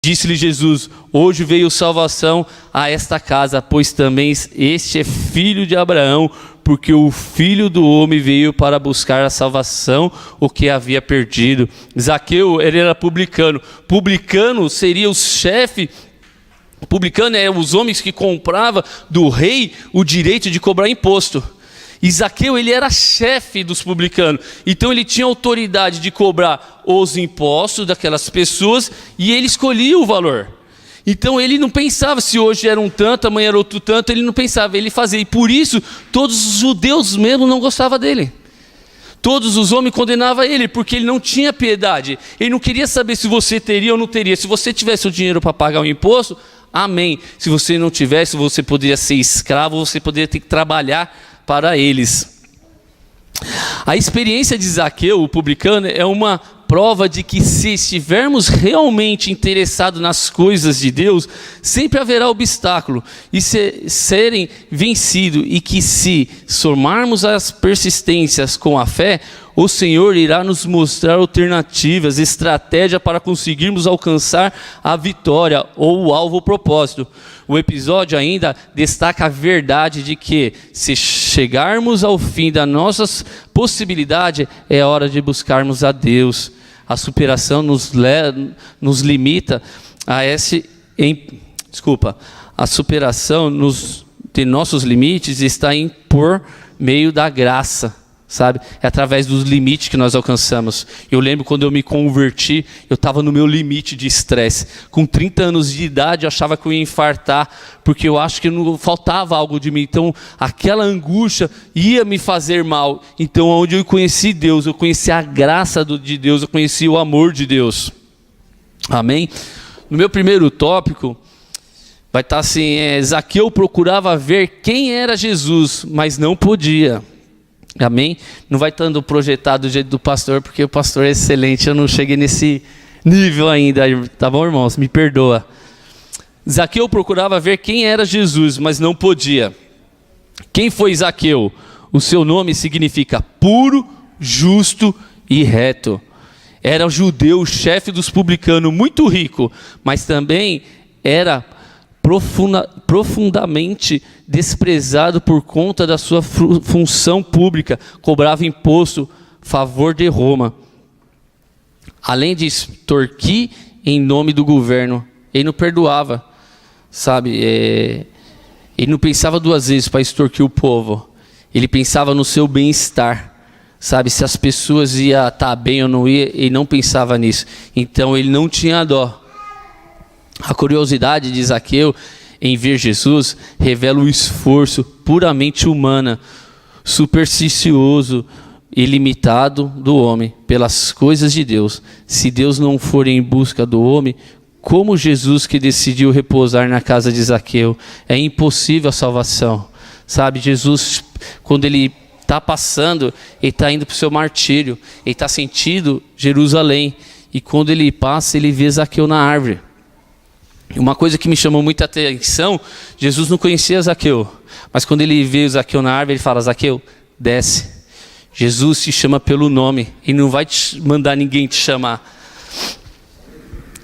Disse-lhe Jesus: hoje veio salvação a esta casa, pois também este é filho de Abraão, porque o Filho do Homem veio para buscar a salvação, o que havia perdido. Zaqueu, ele era publicano. Publicano seria o chefe. Publicano é os homens que compravam do rei o direito de cobrar imposto. E Zaqueu, ele era chefe dos publicanos, então ele tinha autoridade de cobrar os impostos daquelas pessoas e ele escolhia o valor. Então ele não pensava se hoje era um tanto, amanhã era outro tanto, ele não pensava, ele fazia. E por isso todos os judeus mesmo não gostavam dele. Todos os homens condenavam ele, porque ele não tinha piedade. Ele não queria saber se você teria ou não teria. Se você tivesse o dinheiro para pagar o imposto, amém. Se você não tivesse, você poderia ser escravo, você poderia ter que trabalhar para eles. A experiência de Zaqueu, o publicano, é uma prova de que se estivermos realmente interessados nas coisas de Deus, sempre haverá obstáculo e serem vencidos, e que se somarmos as persistências com a fé, o Senhor irá nos mostrar alternativas, estratégia para conseguirmos alcançar a vitória ou o alvo propósito. O episódio ainda destaca a verdade de que, se chegarmos ao fim das nossas possibilidades, é hora de buscarmos a Deus. A superação nos limita a a superação de nossos limites está por meio da graça, sabe? É através dos limites que nós alcançamos. Eu lembro quando eu me converti, eu estava no meu limite de estresse. Com 30 anos de idade, eu achava que eu ia infartar, porque eu acho que não faltava algo de mim. Então, aquela angústia ia me fazer mal. Então, onde eu conheci Deus, eu conheci a graça de Deus, eu conheci o amor de Deus. Amém? No meu primeiro tópico, vai estar assim: Zaqueu procurava ver quem era Jesus, mas não podia. Amém? Não vai estando projetado do jeito do pastor, porque o pastor é excelente, eu não cheguei nesse nível ainda, tá bom, irmãos? Me perdoa. Zaqueu procurava ver quem era Jesus, mas não podia. Quem foi Zaqueu? O seu nome significa puro, justo e reto. Era judeu, chefe dos publicanos, muito rico, mas também era profundamente desprezado por conta da sua função pública, cobrava imposto a favor de Roma. Além de extorquir em nome do governo, ele não perdoava, sabe? Ele não pensava duas vezes para extorquir o povo, ele pensava no seu bem-estar, sabe? Se as pessoas iam estar bem ou não iam, ele não pensava nisso, então ele não tinha dó. A curiosidade de Zaqueu em ver Jesus revela o esforço puramente humano, supersticioso e limitado do homem pelas coisas de Deus. Se Deus não for em busca do homem, como Jesus, que decidiu repousar na casa de Zaqueu, é impossível a salvação. Sabe, Jesus, quando ele está passando, ele está indo para o seu martírio, ele está sentindo Jerusalém, e quando ele passa, ele vê Zaqueu na árvore. Uma coisa que me chamou muita atenção, Jesus não conhecia Zaqueu, mas quando ele vê Zaqueu na árvore, ele fala: Zaqueu, desce. Jesus te chama pelo nome, e não vai mandar ninguém te chamar.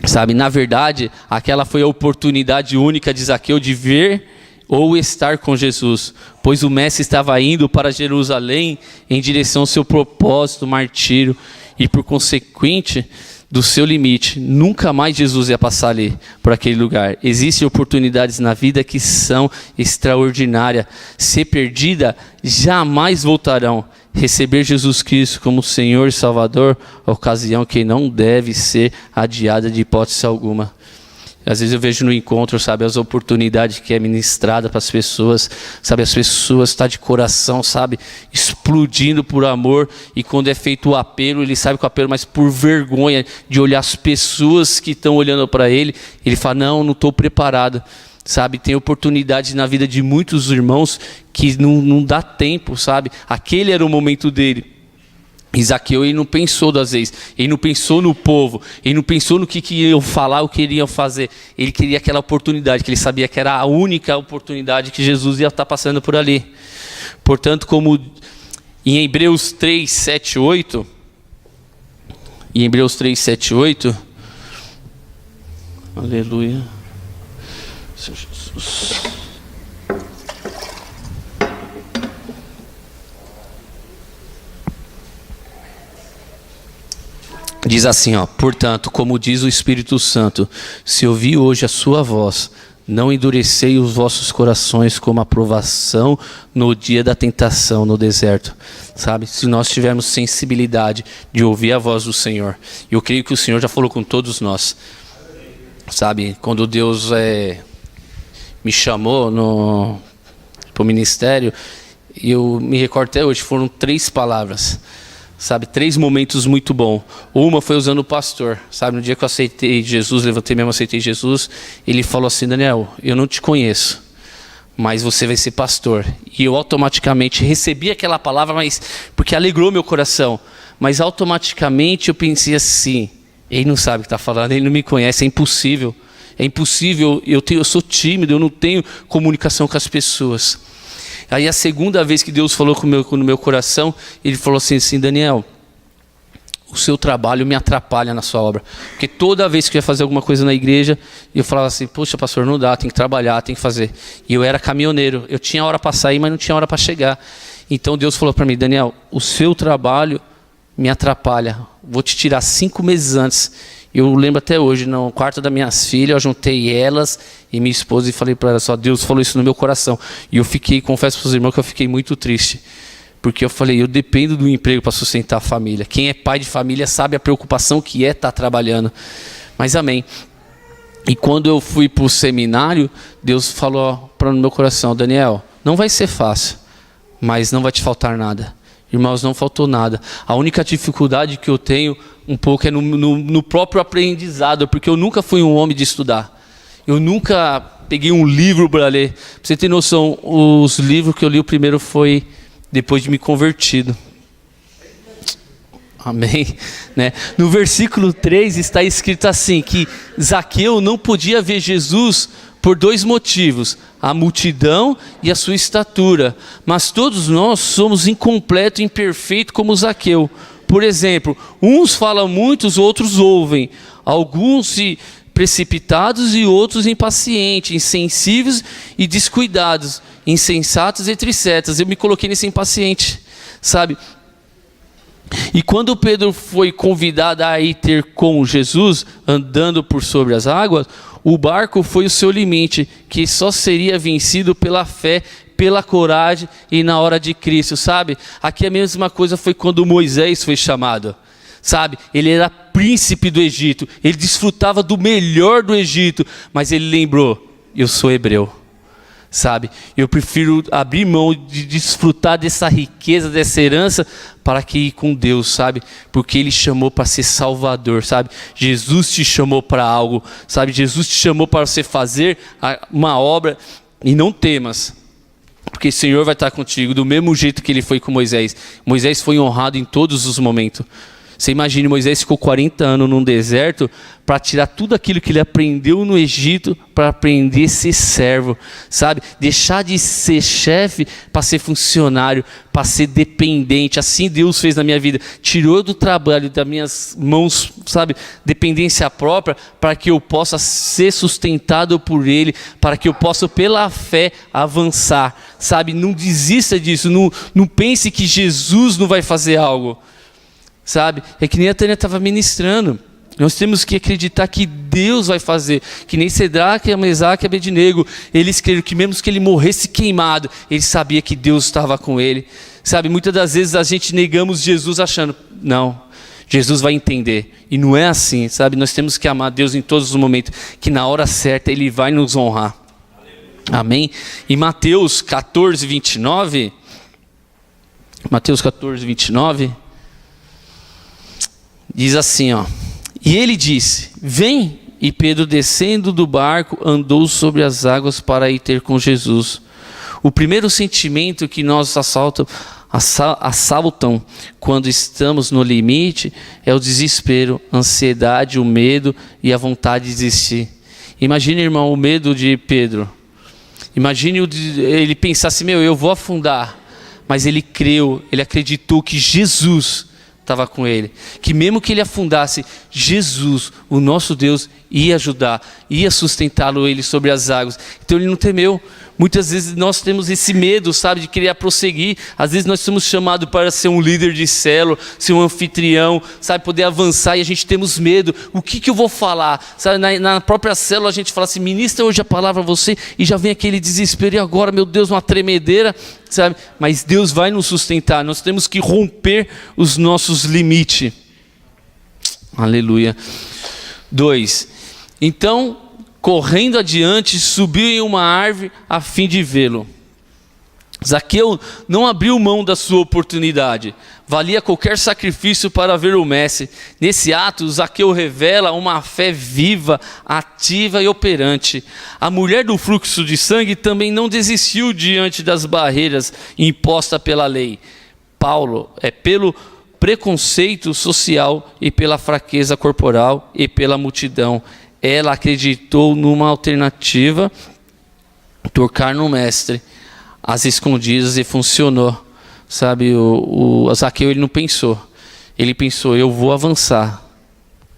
Sabe, na verdade, aquela foi a oportunidade única de Zaqueu de ver ou estar com Jesus, pois o mestre estava indo para Jerusalém em direção ao seu propósito, martírio, e por consequente do seu limite, nunca mais Jesus ia passar ali, por aquele lugar. Existem oportunidades na vida que são extraordinárias. Se perdida, jamais voltarão. Receber Jesus Cristo como Senhor e Salvador, ocasião que não deve ser adiada de hipótese alguma. Às vezes eu vejo no encontro, sabe, as oportunidades que é ministrada para as pessoas, sabe, as pessoas estão de coração, sabe, explodindo por amor, e quando é feito o apelo, ele sabe que o apelo, mas por vergonha de olhar as pessoas que estão olhando para ele, ele fala: não estou preparado, sabe, tem oportunidades na vida de muitos irmãos que não dá tempo, sabe, aquele era o momento dele. Zaqueu, ele não pensou duas vezes, ele não pensou no povo, ele não pensou no que iam falar, o que iriam fazer. Ele queria aquela oportunidade, que ele sabia que era a única oportunidade que Jesus ia estar passando por ali. Portanto, como em Hebreus 3, 7, 8, Aleluia. Senhor Jesus. Diz assim, ó: portanto, como diz o Espírito Santo, se ouvi hoje a sua voz, não endureceis os vossos corações como a provação no dia da tentação no deserto. Sabe, se nós tivermos sensibilidade de ouvir a voz do Senhor, eu creio que o Senhor já falou com todos nós. Sabe, quando Deus me chamou para o ministério, eu me recordo até hoje, foram 3 palavras. Sabe, 3 momentos muito bons. Uma foi usando o pastor. Sabe, no dia que eu aceitei Jesus, levantei mesmo, aceitei Jesus, ele falou assim: Daniel, eu não te conheço, mas você vai ser pastor. E eu automaticamente recebi aquela palavra, mas porque alegrou meu coração. Mas automaticamente eu pensei assim: ele não sabe o que está falando, ele não me conhece, é impossível. É impossível, eu sou tímido, eu não tenho comunicação com as pessoas. Aí a segunda vez que Deus falou no meu coração, ele falou assim: Daniel, o seu trabalho me atrapalha na sua obra. Porque toda vez que eu ia fazer alguma coisa na igreja, eu falava assim: poxa, pastor, não dá, tem que trabalhar, tem que fazer. E eu era caminhoneiro, eu tinha hora para sair, mas não tinha hora para chegar. Então Deus falou para mim: Daniel, o seu trabalho me atrapalha, vou te tirar 5 meses antes. Eu lembro até hoje, no quarto das minhas filhas, eu juntei elas e minha esposa e falei para elas: só Deus falou isso no meu coração. E eu fiquei, confesso para os irmãos que eu fiquei muito triste. Porque eu falei: eu dependo do emprego para sustentar a família. Quem é pai de família sabe a preocupação que é estar trabalhando. Mas amém. E quando eu fui para o seminário, Deus falou para no meu coração: Daniel, não vai ser fácil, mas não vai te faltar nada. Irmãos, não faltou nada. A única dificuldade que eu tenho um pouco é no próprio aprendizado, porque eu nunca fui um homem de estudar. Eu nunca peguei um livro para ler. Para você ter noção, os livros que eu li o primeiro foi depois de me convertido. Amém. Né? No versículo 3 está escrito assim, que Zaqueu não podia ver Jesus por 2 motivos: a multidão e a sua estatura. Mas todos nós somos incompletos e imperfeitos como Zaqueu. Por exemplo, uns falam muito, os outros ouvem. Alguns precipitados e outros impacientes, insensíveis e descuidados, insensatos e tricetas. Eu me coloquei nesse impaciente, sabe? E quando Pedro foi convidado a ir ter com Jesus, andando por sobre as águas, o barco foi o seu limite, que só seria vencido pela fé, pela coragem e na hora de Cristo, sabe? Aqui a mesma coisa foi quando Moisés foi chamado, sabe? Ele era príncipe do Egito, ele desfrutava do melhor do Egito, mas ele lembrou: eu sou hebreu. Sabe, eu prefiro abrir mão de desfrutar dessa riqueza, dessa herança, para que ir com Deus, sabe? Porque Ele chamou para ser Salvador, sabe? Jesus te chamou para algo, sabe? Jesus te chamou para você fazer uma obra, e não temas, porque o Senhor vai estar contigo, do mesmo jeito que Ele foi com Moisés. Moisés foi honrado em todos os momentos. Você imagina, Moisés ficou 40 anos num deserto para tirar tudo aquilo que ele aprendeu no Egito para aprender a ser servo, sabe? Deixar de ser chefe para ser funcionário, para ser dependente. Assim Deus fez na minha vida. Tirou do trabalho das minhas mãos, sabe? Dependência própria, para que eu possa ser sustentado por Ele, para que eu possa pela fé avançar, sabe? Não desista disso, não pense que Jesus não vai fazer algo. Sabe, é que nem a Tânia estava ministrando. Nós temos que acreditar que Deus vai fazer. Que nem Cedraque, Mesaque e Abednego, eles creram que mesmo que ele morresse queimado, ele sabia que Deus estava com ele. Sabe, muitas das vezes a gente negamos Jesus achando: não, Jesus vai entender. E não é assim, sabe? Nós temos que amar Deus em todos os momentos, que na hora certa Ele vai nos honrar. Amém? Em Mateus 14, 29, Mateus 14, 29... diz assim, ó: e ele disse: vem. E Pedro, descendo do barco, andou sobre as águas para ir ter com Jesus. O primeiro sentimento que nos assaltam quando estamos no limite é o desespero, a ansiedade, o medo e a vontade de desistir. Imagine, irmão, o medo de Pedro. Imagine ele pensar assim: meu, eu vou afundar. Mas ele creu, ele acreditou que Jesus estava com ele. Que mesmo que ele afundasse, Jesus, o nosso Deus, ia ajudar, ia sustentá-lo ele sobre as águas. Então ele não temeu. Muitas vezes nós temos esse medo, sabe, de querer prosseguir. Às vezes nós somos chamados para ser um líder de célula, ser um anfitrião, sabe, poder avançar, e a gente temos medo. O que eu vou falar? Sabe, na própria célula a gente fala assim, ministra hoje a palavra a você, e já vem aquele desespero, e agora, meu Deus, uma tremedeira, sabe? Mas Deus vai nos sustentar, nós temos que romper os nossos limites. Aleluia. 2. Então, correndo adiante, subiu em uma árvore a fim de vê-lo. Zaqueu não abriu mão da sua oportunidade. Valia qualquer sacrifício para ver o mestre. Nesse ato, Zaqueu revela uma fé viva, ativa e operante. A mulher do fluxo de sangue também não desistiu diante das barreiras impostas pela lei. Pelo preconceito social e pela fraqueza corporal e pela multidão. Ela acreditou numa alternativa, tocar no mestre, às escondidas, e funcionou. Sabe, o Zaqueu, ele não pensou. Ele pensou, eu vou avançar.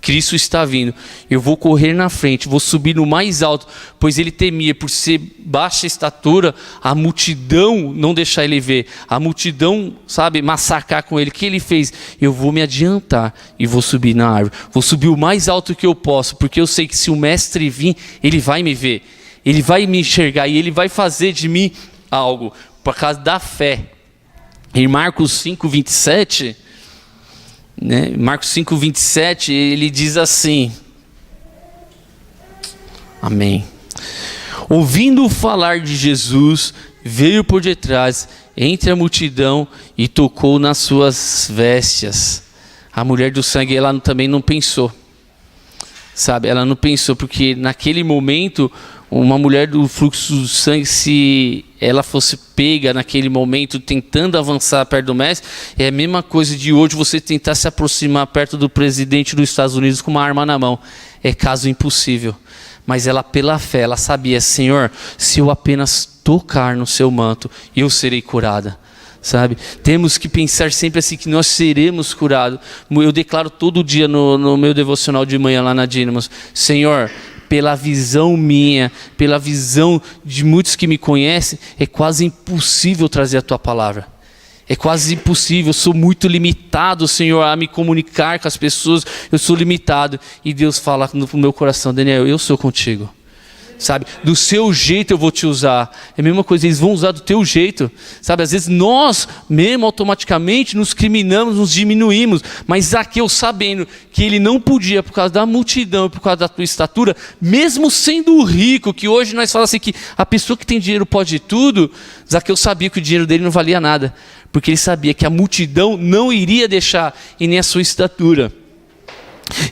Cristo está vindo. Eu vou correr na frente, vou subir no mais alto. Pois ele temia, por ser baixa estatura, a multidão não deixar ele ver. A multidão, sabe, massacrar com ele. O que ele fez? Eu vou me adiantar e vou subir na árvore. Vou subir o mais alto que eu posso, porque eu sei que se o mestre vir, ele vai me ver. Ele vai me enxergar e ele vai fazer de mim algo. Por causa da fé. Em Marcos 5:27, né? Marcos 5:27, ele diz assim, amém. Ouvindo falar de Jesus, veio por detrás, entre a multidão, e tocou nas suas vestes. A mulher do sangue, ela também não pensou, sabe? Ela não pensou, porque naquele momento, uma mulher do fluxo do sangue, se ela fosse pega naquele momento tentando avançar perto do mestre, é a mesma coisa de hoje você tentar se aproximar perto do presidente dos Estados Unidos com uma arma na mão. É caso impossível. Mas ela, pela fé, ela sabia, Senhor, se eu apenas tocar no seu manto, eu serei curada. Sabe? Temos que pensar sempre assim, que nós seremos curados. Eu declaro todo dia no meu devocional de manhã lá na Dínamos, Senhor, pela visão minha, pela visão de muitos que me conhecem, é quase impossível trazer a tua palavra. É quase impossível, eu sou muito limitado, Senhor, a me comunicar com as pessoas, eu sou limitado. E Deus fala no meu coração, Daniel, eu sou contigo. Sabe, do seu jeito eu vou te usar. É a mesma coisa, eles vão usar do teu jeito. Sabe, às vezes nós mesmo automaticamente nos criminamos, nos diminuímos. Mas Zaqueu, sabendo que ele não podia por causa da multidão, por causa da tua estatura, mesmo sendo rico, que hoje nós falamos assim que a pessoa que tem dinheiro pode tudo, Zaqueu sabia que o dinheiro dele não valia nada, porque ele sabia que a multidão não iria deixar, e nem a sua estatura.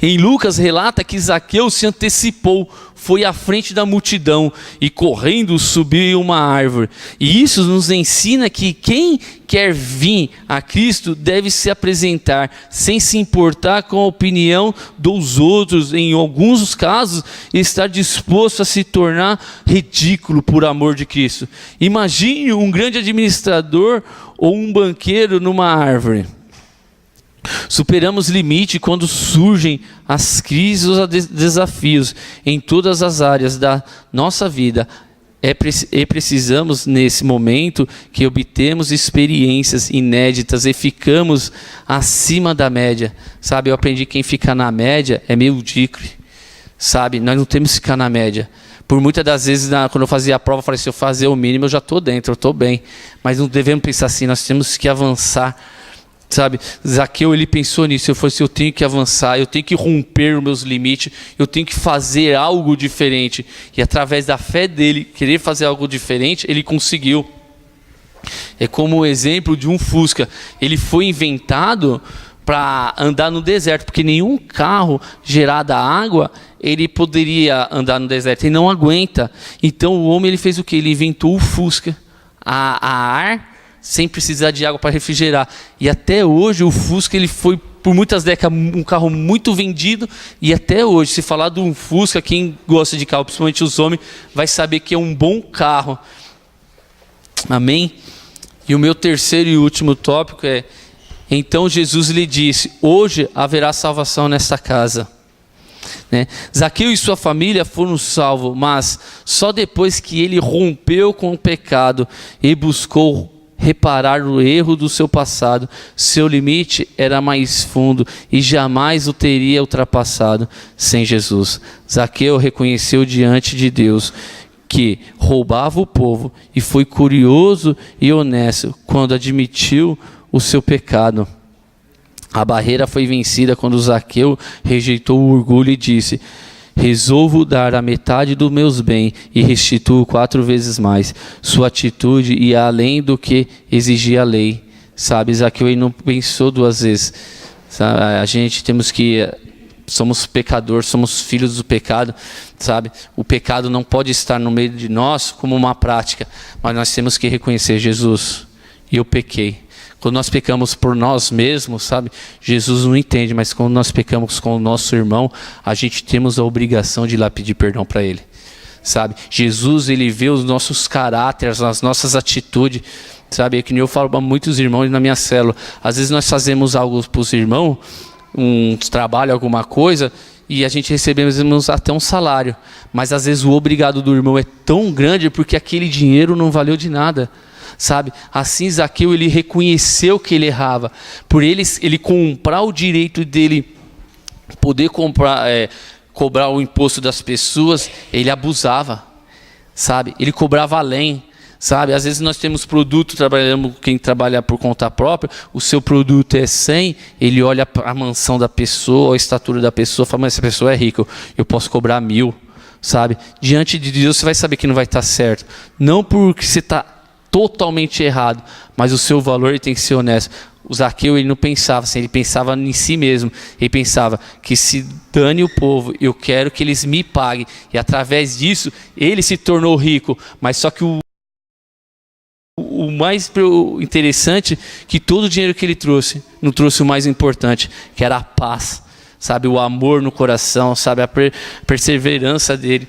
Em Lucas relata que Zaqueu se antecipou, foi à frente da multidão e correndo subiu em uma árvore. E isso nos ensina que quem quer vir a Cristo deve se apresentar sem se importar com a opinião dos outros, em alguns casos estar disposto a se tornar ridículo por amor de Cristo. Imagine um grande administrador ou um banqueiro numa árvore. Superamos limite quando surgem as crises ou desafios em todas as áreas da nossa vida. E precisamos nesse momento que obtemos experiências inéditas e ficamos acima da média. Sabe, eu aprendi que quem fica na média é medíocre. Sabe, nós não temos que ficar na média. Por muitas das vezes, quando eu fazia a prova, eu falei, se eu fazer o mínimo, eu já estou dentro, eu estou bem. Mas não devemos pensar assim, nós temos que avançar. Sabe, Zaqueu, ele pensou nisso, eu tenho que avançar, eu tenho que romper os meus limites, eu tenho que fazer algo diferente. E através da fé dele, querer fazer algo diferente, ele conseguiu. É como o exemplo de um Fusca. Ele foi inventado para andar no deserto, porque nenhum carro gerado a água, ele poderia andar no deserto, ele não aguenta. Então o homem, ele fez o quê? Ele inventou o Fusca, a ar, sem precisar de água para refrigerar. E até hoje o Fusca, ele foi por muitas décadas um carro muito vendido, e até hoje, se falar de um Fusca, quem gosta de carro, principalmente os homens, vai saber que é um bom carro. Amém? E o meu terceiro e último tópico é: Então Jesus lhe disse: hoje haverá salvação nesta casa. Zaqueu e sua família foram salvos, mas só depois que ele rompeu com o pecado e buscou reparar o erro do seu passado. Seu limite era mais fundo e jamais o teria ultrapassado sem Jesus. Zaqueu reconheceu diante de Deus que roubava o povo e foi curioso e honesto quando admitiu o seu pecado. A barreira foi vencida quando Zaqueu rejeitou o orgulho e disse: resolvo dar a metade dos meus bens e restituo 4 vezes mais. Sua atitude ia além do que exigia a lei. Sabe, Zaqueu ele não pensou 2 vezes. Sabe, a gente somos pecadores, somos filhos do pecado, sabe? O pecado não pode estar no meio de nós como uma prática, mas nós temos que reconhecer: Jesus, eu pequei. Quando nós pecamos por nós mesmos, sabe? Jesus não entende, mas quando nós pecamos com o nosso irmão, a gente temos a obrigação de ir lá pedir perdão para ele, sabe? Jesus, ele vê os nossos caráteres, as nossas atitudes, sabe? É que nem eu falo para muitos irmãos na minha célula. Às vezes nós fazemos algo para os irmãos, um trabalho, alguma coisa, e a gente recebemos até um salário, mas às vezes o obrigado do irmão é tão grande porque aquele dinheiro não valeu de nada. Sabe, assim Zaqueu ele reconheceu que ele errava, por ele comprar o direito dele poder cobrar o imposto das pessoas, ele abusava, sabe, ele cobrava além, sabe. Às vezes nós temos produto, quem trabalha por conta própria, o seu produto é 100, ele olha para a mansão da pessoa, a estatura da pessoa, fala: mas essa pessoa é rica, eu posso cobrar 1000, sabe. Diante de Deus você vai saber que não vai estar certo, não porque você está totalmente errado, mas o seu valor ele tem que ser honesto. O Zaqueu ele não pensava assim, ele pensava em si mesmo. Ele pensava que se dane o povo, eu quero que eles me paguem. E através disso ele se tornou rico. Mas só que o mais interessante que todo o dinheiro que ele trouxe não trouxe o mais importante, que era a paz, sabe, o amor no coração, sabe, a perseverança dele.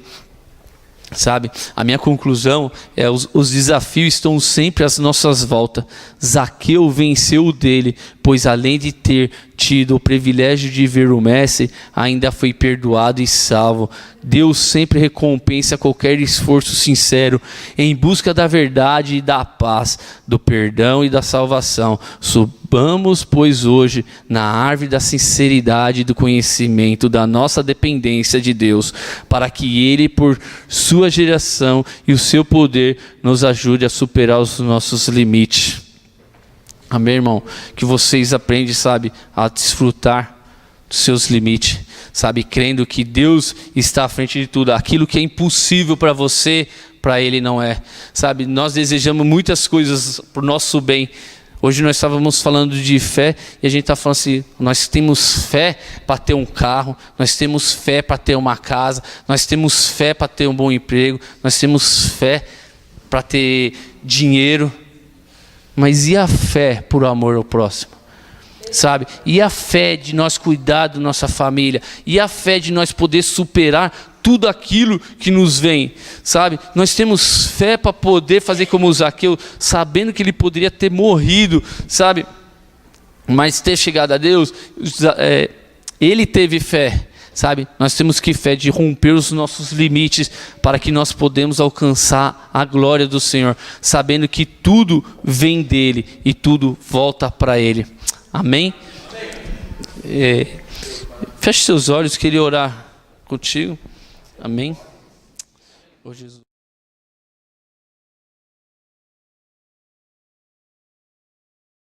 Sabe, a minha conclusão é: os desafios estão sempre às nossas voltas. Zaqueu venceu o dele, pois além de ter tido o privilégio de ver o Mestre, ainda foi perdoado e salvo. Deus sempre recompensa qualquer esforço sincero em busca da verdade e da paz, do perdão e da salvação. Subamos, pois, hoje na árvore da sinceridade e do conhecimento da nossa dependência de Deus, para que Ele, por sua geração e o seu poder, nos ajude a superar os nossos limites. Amém, irmão? Que vocês aprendem, sabe, a desfrutar dos seus limites, sabe, crendo que Deus está à frente de tudo. Aquilo que é impossível para você, para Ele não é, sabe. Nós desejamos muitas coisas para o nosso bem. Hoje nós estávamos falando de fé e a gente está falando assim: nós temos fé para ter um carro, nós temos fé para ter uma casa, nós temos fé para ter um bom emprego, nós temos fé para ter dinheiro. Mas e a fé por amor ao próximo? Sabe? E a fé de nós cuidar da nossa família? E a fé de nós poder superar tudo aquilo que nos vem? Sabe? Nós temos fé para poder fazer como o Zaqueu, sabendo que ele poderia ter morrido, sabe? Mas ter chegado a Deus, ele teve fé. Sabe, nós temos que fé de romper os nossos limites para que nós podemos alcançar a glória do Senhor, sabendo que tudo vem dele e tudo volta para ele. Amém? Feche seus olhos, queria orar contigo. Amém? Oh, Jesus.